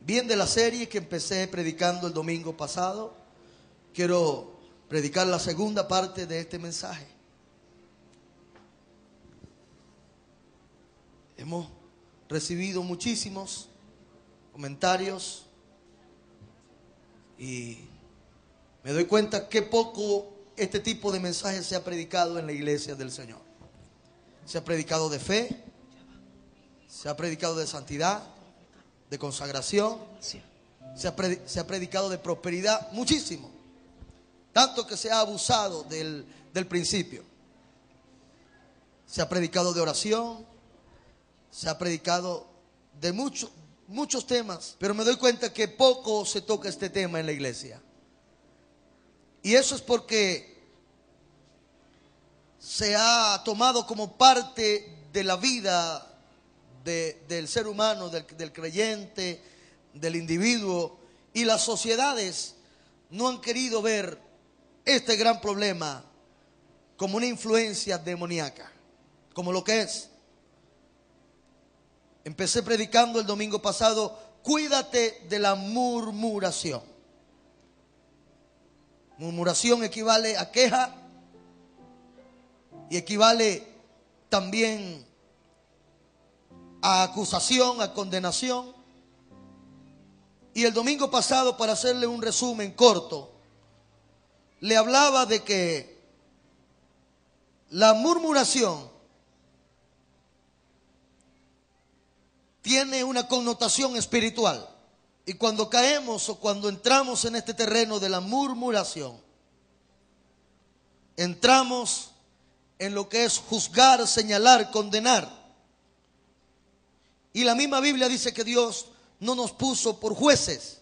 Bien de la serie que empecé predicando el domingo pasado, quiero predicar la segunda parte de este mensaje. Hemos recibido muchísimos comentarios y me doy cuenta que poco este tipo de mensaje se ha predicado en la iglesia del Señor. Se ha predicado de fe, se ha predicado de santidad, de consagración, se ha predicado de prosperidad, muchísimo. Tanto que se ha abusado del principio. Se ha predicado de oración, se ha predicado de muchos temas, pero me doy cuenta que poco se toca este tema en la iglesia. Y eso es porque se ha tomado como parte de la vida del ser humano, del creyente, del individuo, y las sociedades no han querido ver este gran problema como una influencia demoníaca, como lo que es. Empecé predicando el domingo pasado: cuídate de la murmuración. Murmuración equivale a queja y equivale también a acusación, a condenación. Y el domingo pasado, para hacerle un resumen corto, le hablaba de que la murmuración tiene una connotación espiritual. Y cuando caemos o cuando entramos en este terreno de la murmuración, entramos en lo que es juzgar, señalar, condenar. Y la misma Biblia dice que Dios no nos puso por jueces,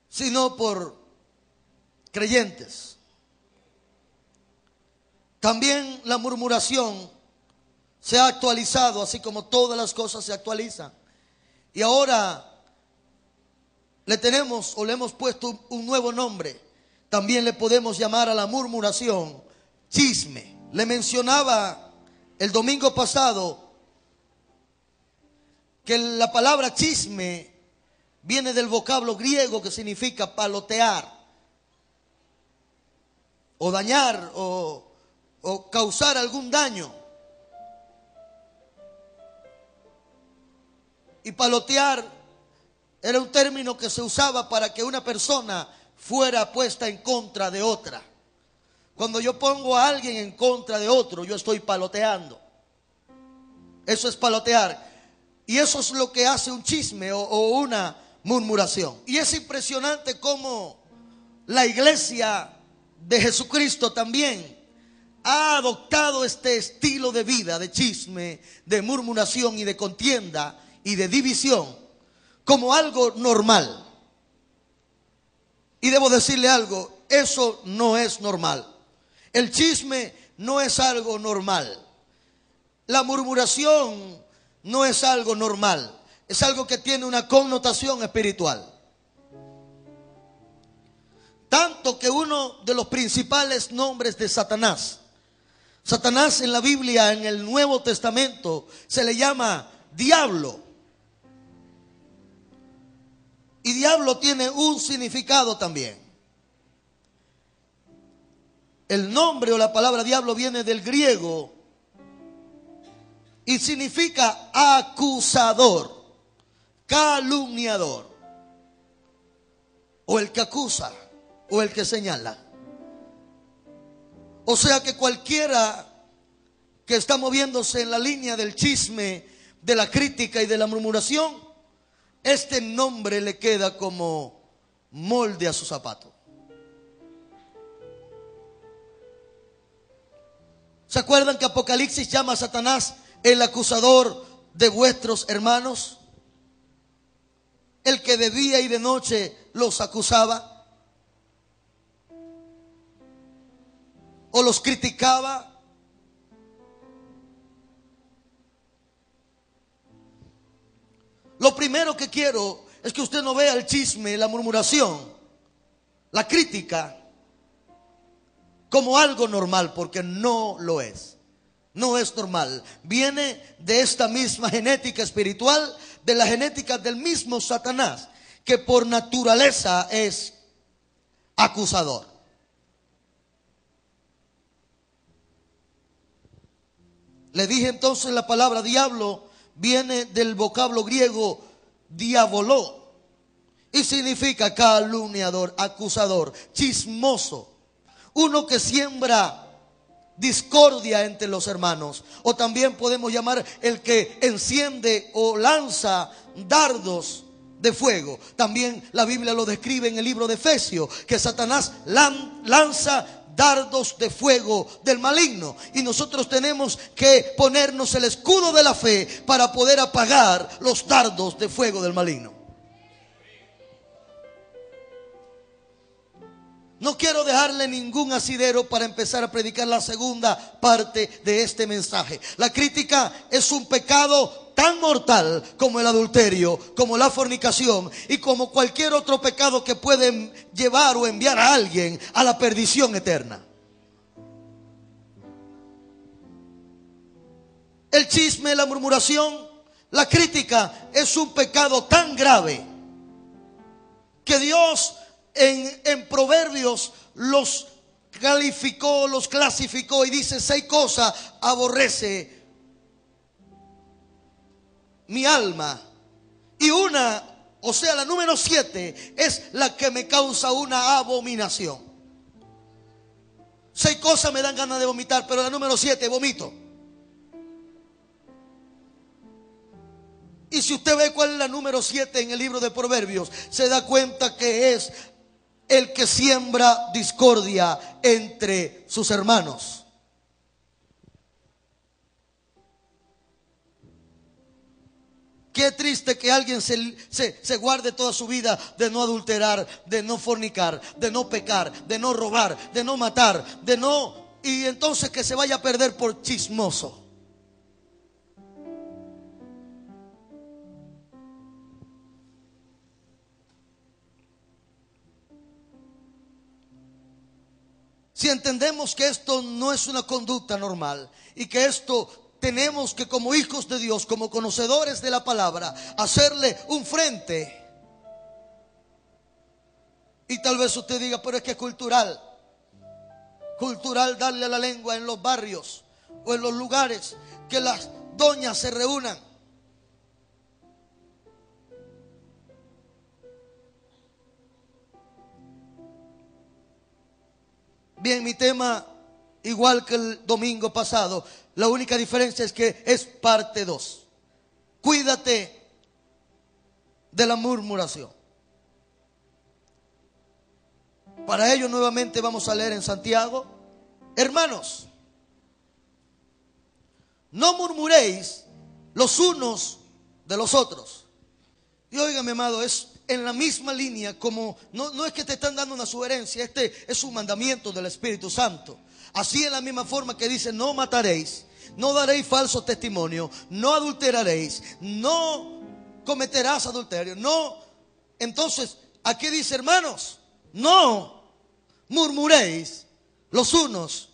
sino por creyentes. También la murmuración se ha actualizado, así como todas las cosas se actualizan. Y ahora le tenemos o le hemos puesto un nuevo nombre. También le podemos llamar a la murmuración chisme. Le mencionaba el domingo pasado que la palabra chisme viene del vocablo griego que significa palotear, o dañar, o causar algún daño. Y palotear era un término que se usaba para que una persona fuera puesta en contra de otra. Cuando yo pongo a alguien en contra de otro, yo estoy paloteando. Eso es palotear. Y eso es lo que hace un chisme o una murmuración. Y es impresionante cómo la iglesia de Jesucristo también ha adoptado este estilo de vida, de chisme, de murmuración y de contienda y de división, como algo normal. Y debo decirle algo: eso no es normal. El chisme no es algo normal. La murmuración no es algo normal. Es algo que tiene una connotación espiritual. Tanto que uno de los principales nombres de Satanás en la Biblia, en el Nuevo Testamento, se le llama diablo. Y diablo tiene un significado también. El nombre o la palabra diablo viene del griego y significa acusador, calumniador, o el que acusa, o el que señala. O sea que cualquiera que está moviéndose en la línea del chisme, de la crítica y de la murmuración, este nombre le queda como molde a su zapato. ¿Se acuerdan que Apocalipsis llama a Satanás el acusador de vuestros hermanos? El que de día y de noche los acusaba o los criticaba. Lo primero que quiero es que usted no vea el chisme, la murmuración, la crítica como algo normal, porque no lo es. no es normal. Viene de esta misma genética espiritual, de la genética del mismo Satanás, que por naturaleza es acusador. Le dije entonces, la palabra diablo viene del vocablo griego diaboló y significa calumniador, acusador, chismoso, uno que siembra discordia entre los hermanos. O también podemos llamar el que enciende o lanza dardos de fuego. También la Biblia lo describe en el libro de Efesios, que Satanás lanza dardos de fuego del maligno, y nosotros tenemos que ponernos el escudo de la fe para poder apagar los dardos de fuego del maligno. No quiero dejarle ningún asidero para empezar a predicar la segunda parte de este mensaje. La crítica es un pecado tan mortal como el adulterio, como la fornicación y como cualquier otro pecado que puede llevar o enviar a alguien a la perdición eterna. El chisme, la murmuración, la crítica es un pecado tan grave que Dios en Proverbios los calificó, los clasificó y dice: 6 cosas aborrece mi alma, y una, o sea, la número 7 es la que me causa una abominación. 6 cosas me dan ganas de vomitar, pero la número 7, vomito. Y si usted ve cuál es la número 7 en el libro de Proverbios, se da cuenta que es el que siembra discordia entre sus hermanos. Qué triste que alguien se guarde toda su vida de no adulterar, de no fornicar, de no pecar, de no robar, de no matar, y entonces que se vaya a perder por chismoso. Si entendemos que esto no es una conducta normal y que esto tenemos que, como hijos de Dios, como conocedores de la palabra, hacerle un frente. Y tal vez usted diga: pero es que es cultural darle a la lengua en los barrios o en los lugares que las doñas se reúnan. Bien, mi tema, igual que el domingo pasado, la única diferencia es que es parte 2. Cuídate de la murmuración. Para ello nuevamente vamos a leer en Santiago: hermanos, no murmuréis los unos de los otros. Y oiga, mi amado, es en la misma línea, como no es que te están dando una sugerencia, este es un mandamiento del Espíritu Santo. Así, en la misma forma que dice: no mataréis, no daréis falso testimonio, no adulteraréis, no cometerás adulterio, no. Entonces, aquí dice: hermanos, no murmuréis los unos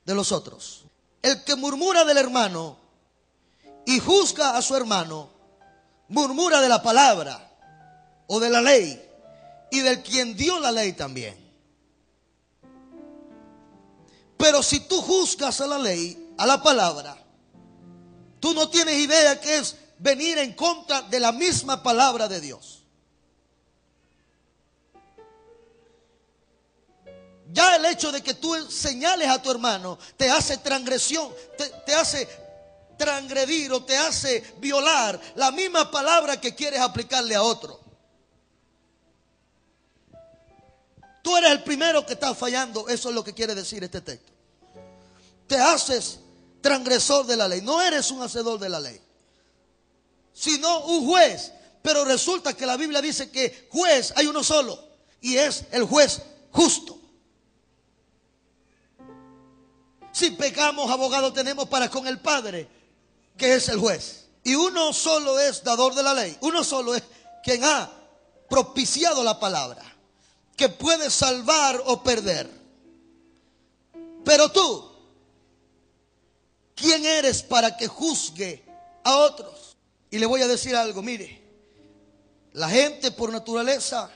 de los otros. El que murmura del hermano y juzga a su hermano, murmura de la palabra o de la ley y del quien dio la ley también. Pero si tú juzgas a la ley, a la palabra, tú no tienes idea que es venir en contra de la misma palabra de Dios. Ya el hecho de que tú señales a tu hermano te hace transgresión, te hace transgredir o te hace violar la misma palabra que quieres aplicarle a otro. Tú eres el primero que está fallando. Eso es lo que quiere decir este texto. Te haces transgresor de la ley. No eres un hacedor de la ley, sino un juez. Pero resulta que la Biblia dice que juez hay uno solo, y es el juez justo. Si pecamos, abogado tenemos para con el Padre, que es el juez. Y uno solo es dador de la ley. Uno solo es quien ha propiciado la palabra, que puede salvar o perder. Pero tú ¿quién eres para que juzgue a otros? Y le voy a decir algo, mire, la gente por naturaleza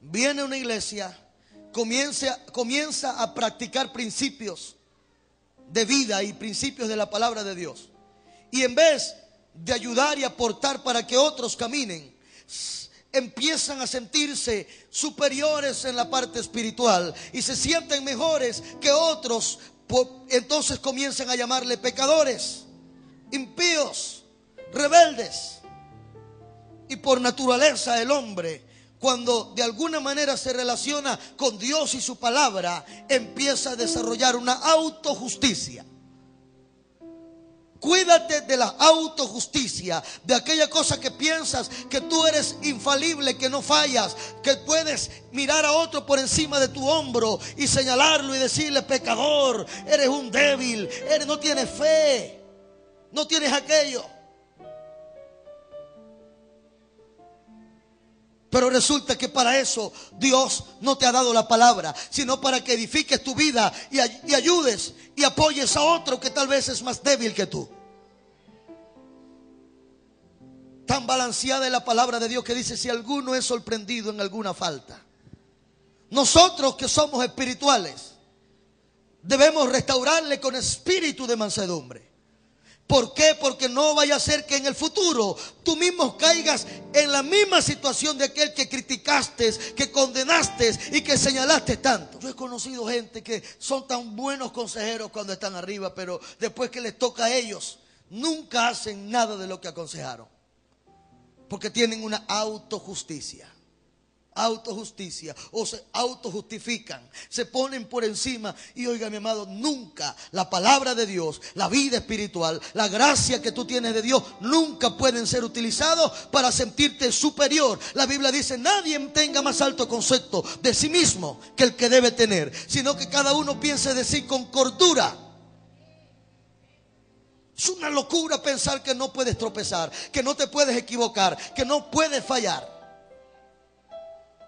viene a una iglesia, comienza a practicar principios de vida y principios de la palabra de Dios. Y en vez de ayudar y aportar para que otros caminen, empiezan a sentirse superiores en la parte espiritual y se sienten mejores que otros. Entonces comienzan a llamarle pecadores, impíos, rebeldes. Y por naturaleza el hombre, cuando de alguna manera se relaciona con Dios y su palabra, empieza a desarrollar una autojusticia. Cuídate de la autojusticia, de aquella cosa que piensas que tú eres infalible, que no fallas, que puedes mirar a otro por encima de tu hombro y señalarlo y decirle: pecador, eres un débil, no tienes fe, no tienes aquello. Pero resulta que para eso Dios no te ha dado la palabra, sino para que edifiques tu vida y ayudes y apoyes a otro que tal vez es más débil que tú. Tan balanceada es la palabra de Dios que dice: si alguno es sorprendido en alguna falta, nosotros que somos espirituales debemos restaurarle con espíritu de mansedumbre. ¿Por qué? Porque no vaya a ser que en el futuro tú mismo caigas en la misma situación de aquel que criticaste, que condenaste y que señalaste tanto. Yo he conocido gente que son tan buenos consejeros cuando están arriba, pero después que les toca a ellos, nunca hacen nada de lo que aconsejaron. Porque tienen una autojusticia. O se autojustifican, se ponen por encima. Y oiga, mi amado, nunca la palabra de Dios, la vida espiritual, la gracia que tú tienes de Dios, nunca pueden ser utilizados para sentirte superior. La Biblia dice: nadie tenga más alto concepto de sí mismo que el que debe tener, sino que cada uno piense de sí con cordura. Es una locura pensar que no puedes tropezar, que no te puedes equivocar, que no puedes fallar.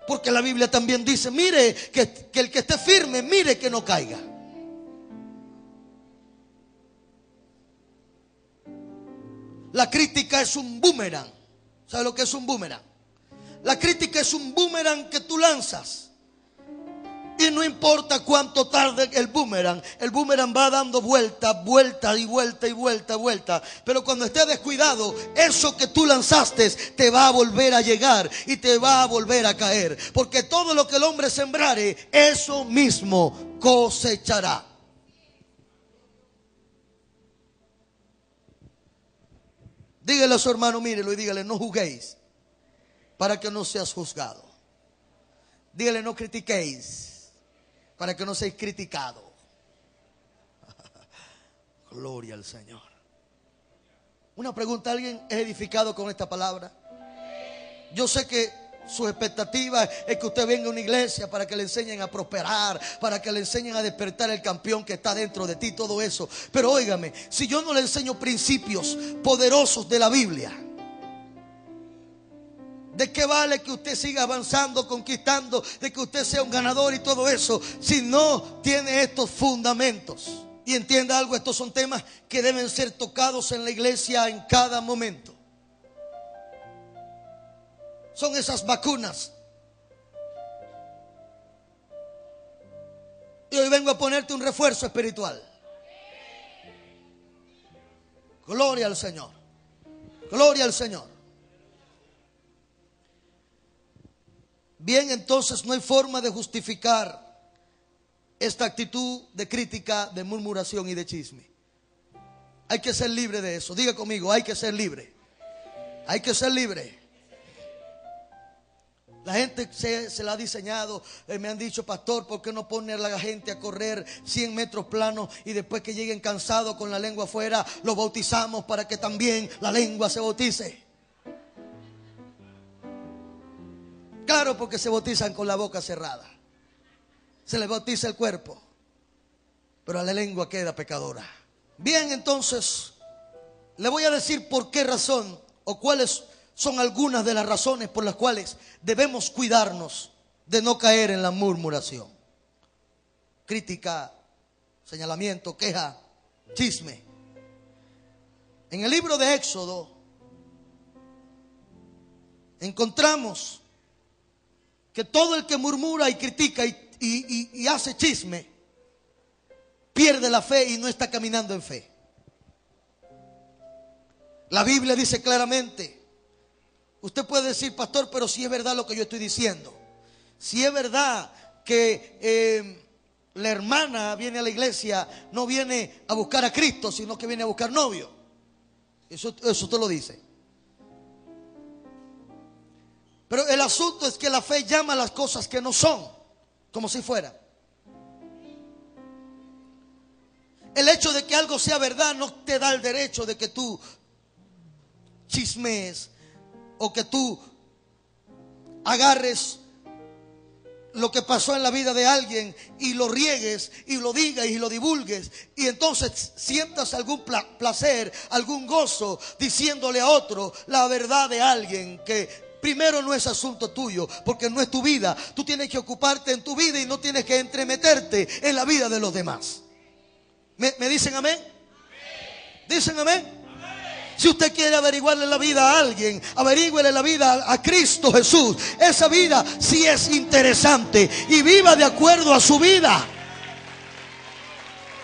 Porque la Biblia también dice: mire que el que esté firme, mire que no caiga. La crítica es un boomerang. ¿Sabe lo que es un boomerang? La crítica es un boomerang que tú lanzas. Y no importa cuánto tarde el boomerang va dando vuelta y vuelta. Pero cuando esté descuidado, eso que tú lanzaste te va a volver a llegar y te va a volver a caer. Porque todo lo que el hombre sembrare, eso mismo cosechará. Dígale a su hermano: mírelo, y dígale: no juzguéis para que no seas juzgado. Dígale: no critiquéis para que no seáis criticados. Gloria al Señor. Una pregunta: ¿alguien es edificado con esta palabra? Yo sé que su expectativa es que usted venga a una iglesia para que le enseñen a prosperar, para que le enseñen a despertar el campeón que está dentro de ti, todo eso. Pero óigame, si yo no le enseño principios poderosos de la Biblia, ¿de qué vale que usted siga avanzando, conquistando, de que usted sea un ganador y todo eso, si no tiene estos fundamentos? Y entienda algo: estos son temas que deben ser tocados en la iglesia en cada momento. Son esas vacunas. Y hoy vengo a ponerte un refuerzo espiritual. Gloria al Señor. Gloria al Señor. Bien, entonces no hay forma de justificar esta actitud de crítica, de murmuración y de chisme. Hay que ser libre de eso. Diga conmigo: hay que ser libre. Hay que ser libre. La gente se la ha diseñado. Me han dicho: pastor, ¿por qué no pone a la gente a correr 100 metros planos y después que lleguen cansados con la lengua afuera, los bautizamos para que también la lengua se bautice? Claro, porque se bautizan con la boca cerrada. Se les bautiza el cuerpo, pero la lengua queda pecadora. Bien, entonces le voy a decir por qué razón, o cuáles son algunas de las razones por las cuales debemos cuidarnos de no caer en la murmuración, crítica, señalamiento, queja, chisme. En el libro de Éxodo encontramos que todo el que murmura y critica y hace chisme pierde la fe y no está caminando en fe. La Biblia dice claramente, usted puede decir, pastor, pero si es verdad lo que yo estoy diciendo, si es verdad que la hermana viene a la iglesia, no viene a buscar a Cristo, sino que viene a buscar novio. Eso usted lo dice. Pero el asunto es que la fe llama a las cosas que no son, como si fueran. El hecho de que algo sea verdad no te da el derecho de que tú chismees o que tú agarres lo que pasó en la vida de alguien y lo riegues y lo digas y lo divulgues, y entonces sientas algún placer, algún gozo diciéndole a otro la verdad de alguien que primero no es asunto tuyo, porque no es tu vida. Tú tienes que ocuparte en tu vida y no tienes que entremeterte en la vida de los demás. ¿Me dicen amén? ¿Dicen amén? Si usted quiere averiguarle la vida a alguien, averígüele la vida a Cristo Jesús. Esa vida sí es interesante y viva de acuerdo a su vida.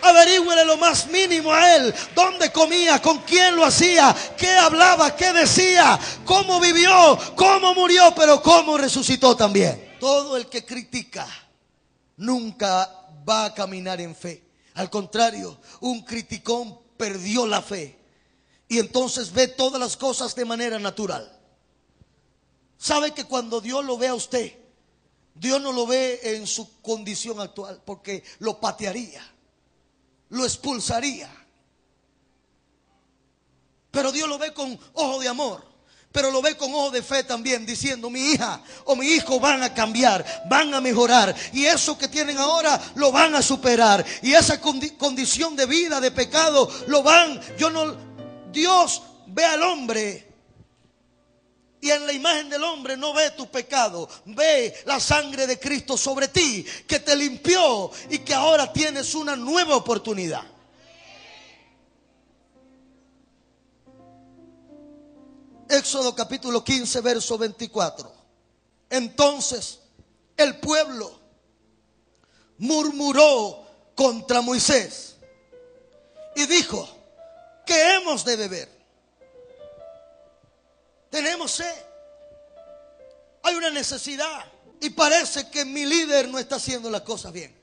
Averígüele lo más mínimo a Él. ¿Dónde comía? ¿Con quién lo hacía? ¿Qué hablaba? ¿Qué decía? ¿Cómo vivió? ¿Cómo murió? Pero ¿cómo resucitó también? Todo el que critica nunca va a caminar en fe. Al contrario, un criticón perdió la fe y entonces ve todas las cosas de manera natural. Sabe que cuando Dios lo ve a usted, Dios no lo ve en su condición actual, porque lo patearía, lo expulsaría. Pero Dios lo ve con ojo de amor, pero lo ve con ojo de fe también, diciendo: mi hija o mi hijo van a cambiar, van a mejorar, y eso que tienen ahora lo van a superar, y esa condición de vida, de pecado, lo van. Dios ve al hombre y en la imagen del hombre no ve tu pecado, ve la sangre de Cristo sobre ti, que te limpió y que ahora tienes una nueva oportunidad. Éxodo capítulo 15, verso 24. Entonces el pueblo murmuró contra Moisés y dijo: ¿qué hemos de beber? Tenemos sed, hay una necesidad, y parece que mi líder no está haciendo las cosas bien.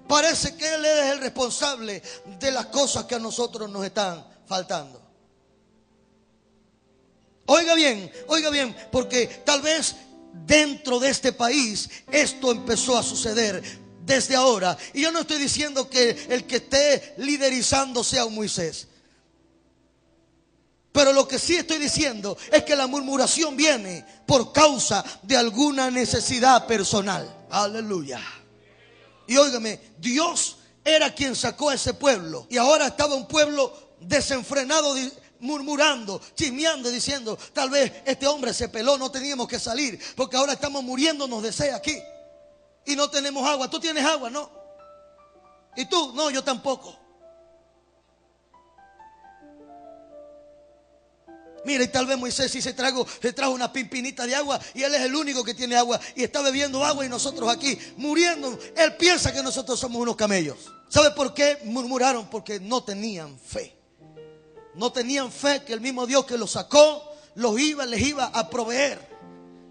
Parece que él es el responsable de las cosas que a nosotros nos están faltando. Oiga bien, porque tal vez dentro de este país esto empezó a suceder desde ahora. Y yo no estoy diciendo que el que esté liderizando sea un Moisés, pero lo que sí estoy diciendo es que la murmuración viene por causa de alguna necesidad personal. Aleluya. Y óigame, Dios era quien sacó a ese pueblo, y ahora estaba un pueblo desenfrenado, murmurando, chismeando, diciendo: tal vez este hombre se peló, no teníamos que salir, porque ahora estamos muriéndonos de sed aquí y no tenemos agua. ¿Tú tienes agua? No. ¿Y tú? No, yo tampoco. Mira, y tal vez Moisés sí se trajo una pimpinita de agua, y él es el único que tiene agua y está bebiendo agua, y nosotros aquí muriendo. Él piensa que nosotros somos unos camellos. ¿Sabe por qué murmuraron? Porque no tenían fe. No tenían fe que el mismo Dios que los sacó les iba a proveer,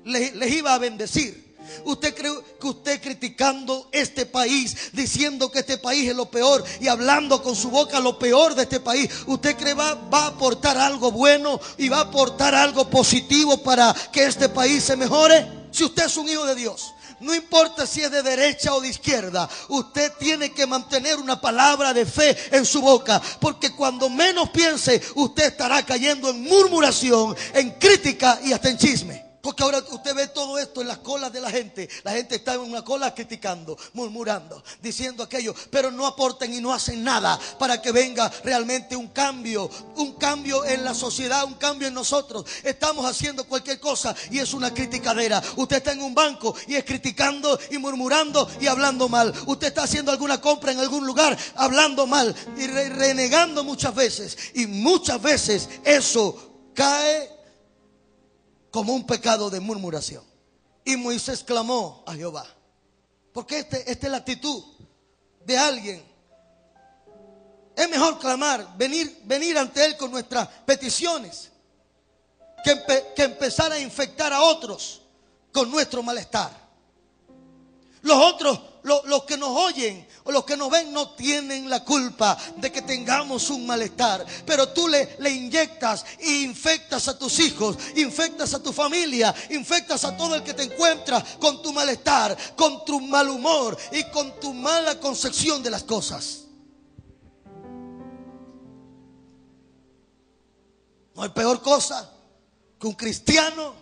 les iba a bendecir. ¿Usted cree que usted criticando este país, diciendo que este país es lo peor y hablando con su boca lo peor de este país, usted cree va a aportar algo bueno y va a aportar algo positivo para que este país se mejore? Si usted es un hijo de Dios, no importa si es de derecha o de izquierda, usted tiene que mantener una palabra de fe en su boca, porque cuando menos piense, usted estará cayendo en murmuración, en crítica y hasta en chisme. Porque ahora usted ve todo esto en las colas de la gente. La gente está en una cola criticando, murmurando, diciendo aquello, pero no aportan y no hacen nada para que venga realmente un cambio en la sociedad, un cambio en nosotros. Estamos haciendo cualquier cosa y es una criticadera. Usted está en un banco y es criticando y murmurando y hablando mal. Usted está haciendo alguna compra en algún lugar hablando mal y renegando muchas veces. Y muchas veces eso cae como un pecado de murmuración. Y Moisés clamó a Jehová. Porque esta es la actitud de alguien. Es mejor clamar, venir ante Él con nuestras peticiones, que empezar a infectar a otros con nuestro malestar. Los otros, los que nos oyen o los que nos ven, no tienen la culpa de que tengamos un malestar. Pero tú le inyectas e infectas a tus hijos, infectas a tu familia, infectas a todo el que te encuentra con tu malestar, con tu mal humor y con tu mala concepción de las cosas. No hay peor cosa que un cristiano,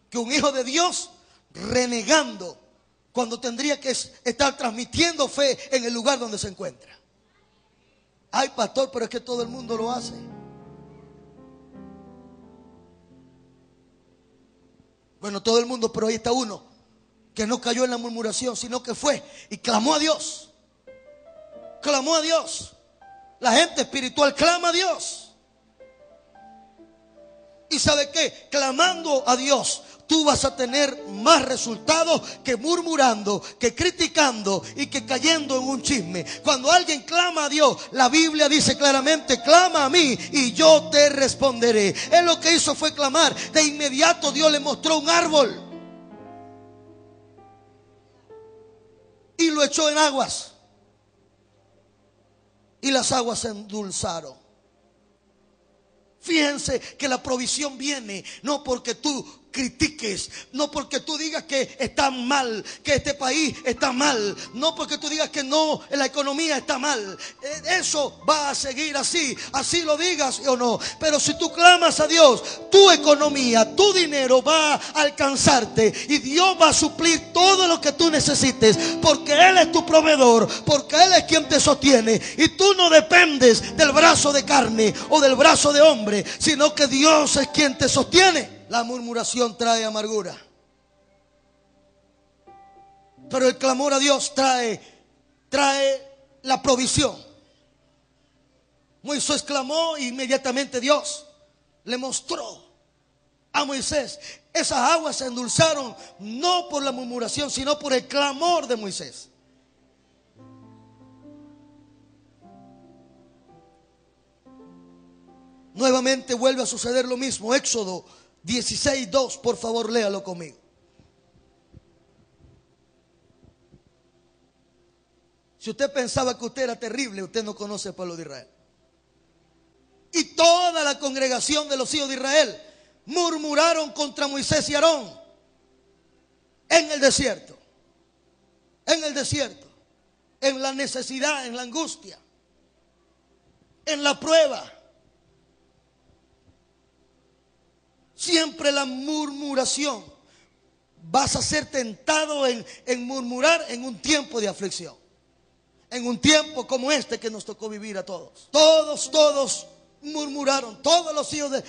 que un hijo de Dios renegando cuando tendría que estar transmitiendo fe en el lugar donde se encuentra. Ay, pastor, pero es que todo el mundo lo hace. Bueno, todo el mundo, pero ahí está uno que no cayó en la murmuración, sino que fue y clamó a Dios. Clamó a Dios. La gente espiritual clama a Dios. ¿Y sabe qué? Clamando a Dios, tú vas a tener más resultados que murmurando, que criticando y que cayendo en un chisme. Cuando alguien clama a Dios, la Biblia dice claramente: clama a mí y yo te responderé. Él lo que hizo fue clamar. De inmediato Dios le mostró un árbol y lo echó en aguas, y las aguas se endulzaron. Fíjense que la provisión viene no porque tú critiques, no porque tú digas que está mal, que este país está mal, no porque tú digas que no, la economía está mal. Eso va a seguir así lo digas o no. Pero si tú clamas a Dios, tu economía, tu dinero va a alcanzarte y Dios va a suplir todo lo que tú necesites, porque Él es tu proveedor, porque Él es quien te sostiene y tú no dependes del brazo de carne o del brazo de hombre, sino que Dios es quien te sostiene. La murmuración trae amargura, pero el clamor a Dios trae la provisión. Moisés clamó e inmediatamente Dios le mostró a Moisés. Esas aguas se endulzaron no por la murmuración, sino por el clamor de Moisés. Nuevamente vuelve a suceder lo mismo. Éxodo 16:2, por favor, léalo conmigo. Si usted pensaba que usted era terrible, usted no conoce al pueblo de Israel. Y toda la congregación de los hijos de Israel murmuraron contra Moisés y Aarón en el desierto. En el desierto, en la necesidad, en la angustia, en la prueba. Siempre la murmuración. Vas a ser tentado en murmurar en un tiempo de aflicción. En un tiempo como este que nos tocó vivir a todos. Todos murmuraron. Todos los hijos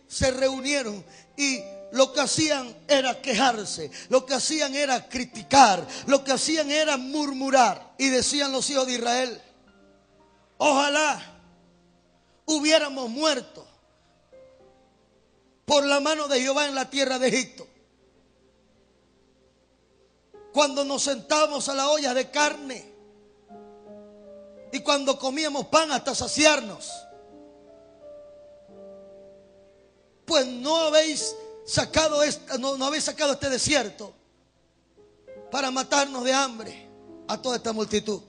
se reunieron y lo que hacían era quejarse. Lo que hacían era criticar. Lo que hacían era murmurar. Y decían los hijos de Israel: ojalá hubiéramos muerto por la mano de Jehová en la tierra de Egipto, cuando nos sentábamos a la olla de carne y cuando comíamos pan hasta saciarnos. Pues no habéis sacado este desierto para matarnos de hambre a toda esta multitud.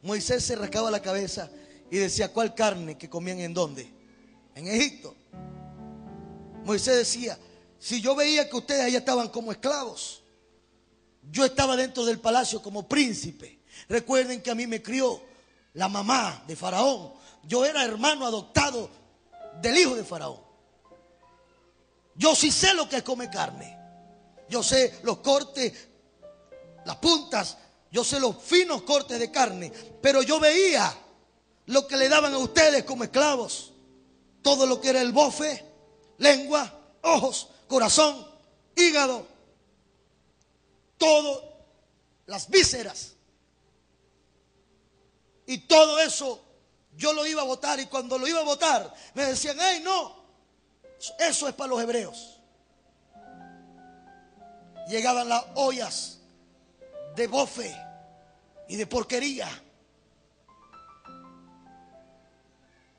Moisés se rascaba la cabeza y decía: ¿cuál carne que comían en dónde? En Egipto. Moisés decía: si yo veía que ustedes allá estaban como esclavos, yo estaba dentro del palacio como príncipe. Recuerden que a mí me crió la mamá de Faraón. Yo era hermano adoptado del hijo de Faraón. Yo sí sé lo que es comer carne. Yo sé los cortes, las puntas, yo sé los finos cortes de carne. Pero yo veía lo que le daban a ustedes como esclavos. Todo lo que era el bofe, lengua, ojos, corazón, hígado, todo, las vísceras. Y todo eso yo lo iba a botar. Y cuando lo iba a botar me decían: ¡ay, no! Eso es para los hebreos. Llegaban las ollas de bofe y de porquería.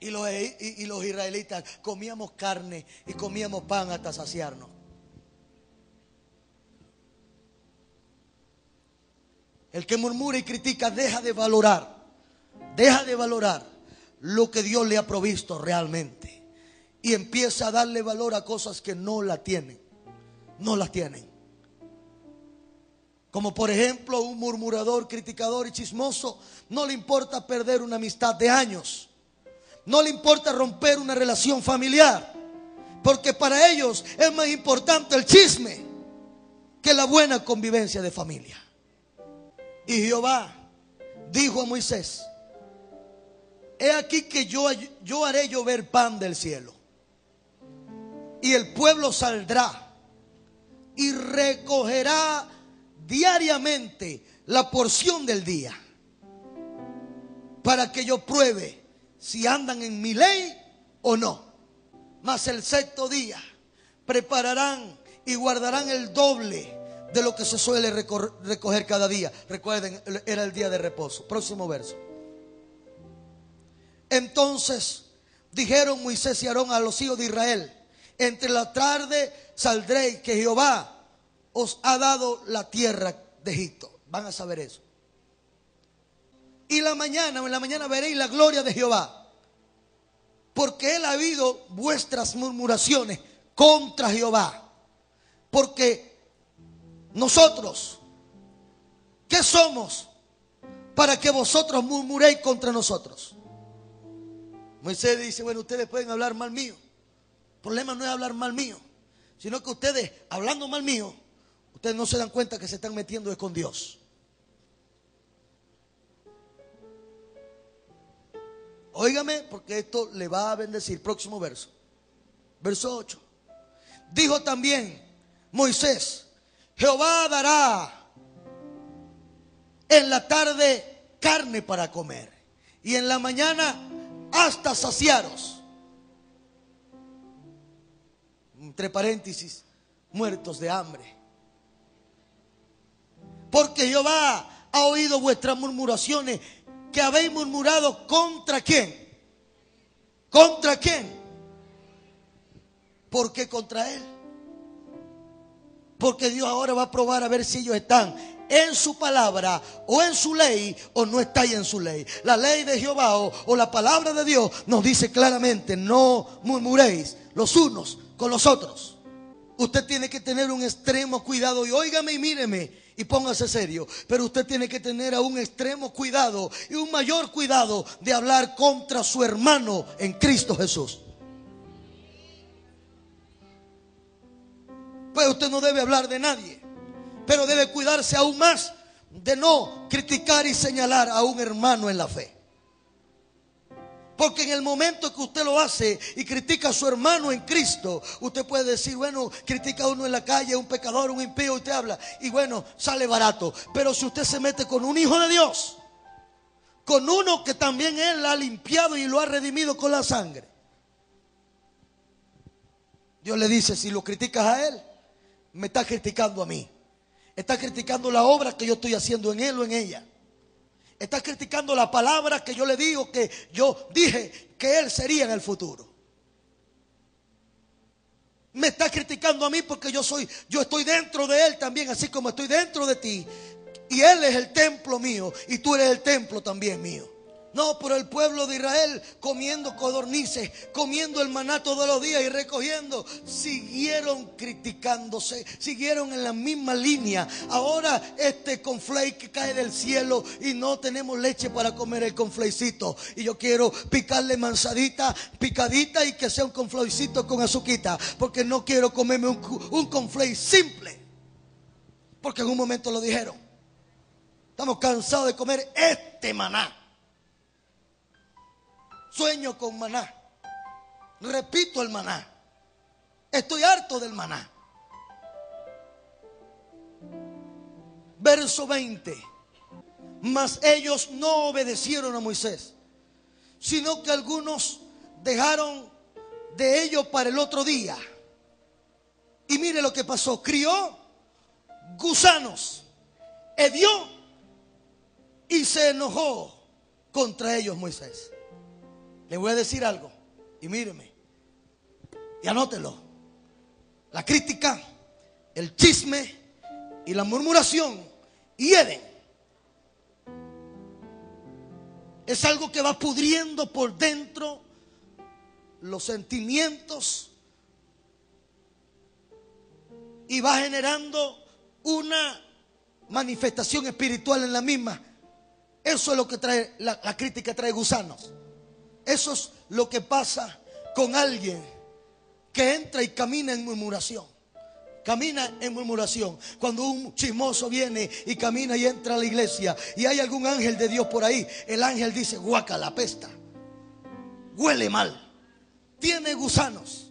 Y los israelitas comíamos carne y comíamos pan hasta saciarnos. El que murmura y critica deja de valorar lo que Dios le ha provisto realmente. Y empieza a darle valor a cosas que no la tienen. No las tienen. Como por ejemplo, un murmurador, criticador y chismoso no le importa perder una amistad de años. No le importa romper una relación familiar. Porque para ellos es más importante el chisme que la buena convivencia de familia. Y Jehová dijo a Moisés: he aquí que yo haré llover pan del cielo. Y el pueblo saldrá y recogerá diariamente la porción del día, para que yo pruebe si andan en mi ley o no. Mas el sexto día prepararán y guardarán el doble de lo que se suele recoger cada día. Recuerden, era el día de reposo. Próximo verso. Entonces dijeron Moisés y Aarón a los hijos de Israel: entre la tarde saldréis, que Jehová os ha dado la tierra de Egipto. Van a saber eso. Y en la mañana veréis la gloria de Jehová, porque él ha oído vuestras murmuraciones contra Jehová. Porque nosotros, ¿qué somos para que vosotros murmuréis contra nosotros? Moisés dice: bueno, ustedes pueden hablar mal mío. El problema no es hablar mal mío, sino que ustedes, hablando mal mío, ustedes no se dan cuenta que se están metiendo con Dios. Óigame, porque esto le va a bendecir. Próximo verso. Verso 8. Dijo también Moisés: Jehová dará en la tarde carne para comer, y en la mañana hasta saciaros. Entre paréntesis, muertos de hambre. Porque Jehová ha oído vuestras murmuraciones, que habéis murmurado contra ¿quién? ¿Contra quién? ¿Por qué contra él? Porque Dios ahora va a probar a ver si ellos están en su palabra o en su ley, o no estáis en su ley. La ley de Jehová o la palabra de Dios nos dice claramente: no murmuréis los unos con los otros. Usted tiene que tener un extremo cuidado. Y óigame y míreme y póngase serio. Pero usted tiene que tener a un extremo cuidado y un mayor cuidado de hablar contra su hermano en Cristo Jesús. Pues usted no debe hablar de nadie, pero debe cuidarse aún más de no criticar y señalar a un hermano en la fe. Porque en el momento que usted lo hace y critica a su hermano en Cristo, usted puede decir: bueno, critica a uno en la calle, un pecador, un impío, usted habla, y bueno, sale barato. Pero si usted se mete con un hijo de Dios, con uno que también Él ha limpiado y lo ha redimido con la sangre, Dios le dice: si lo criticas a Él, me estás criticando a mí. Estás criticando la obra que yo estoy haciendo en Él o en ella. Estás criticando la palabra que yo le digo, que yo dije que Él sería en el futuro. Me estás criticando a mí porque yo estoy dentro de Él también, así como estoy dentro de ti. Y Él es el templo mío y tú eres el templo también mío. No, pero el pueblo de Israel comiendo codornices, comiendo el maná todos los días y recogiendo, siguieron criticándose, siguieron en la misma línea. Ahora este cornflake que cae del cielo y no tenemos leche para comer el cornflakecito. Y yo quiero picarle manzadita, picadita y que sea un cornflakecito con azuquita, porque no quiero comerme un cornflake simple. Porque en un momento lo dijeron. Estamos cansados de comer este maná. Sueño con maná. Repito el maná. Estoy harto del maná. Verso 20. Mas ellos no obedecieron a Moisés, sino que algunos dejaron de ellos para el otro día. Y mire lo que pasó. Crió gusanos, hedió y se enojó contra ellos Moisés. Le voy a decir algo y míreme y anótelo. La crítica, el chisme y la murmuración hieden. Es algo que va pudriendo por dentro los sentimientos y va generando una manifestación espiritual en la misma. Eso es lo que trae la crítica, trae gusanos. Eso es lo que pasa con alguien que entra y camina en murmuración. Camina en murmuración. Cuando un chismoso viene y camina y entra a la iglesia y hay algún ángel de Dios por ahí, el ángel dice: guácala, apesta, huele mal, tiene gusanos.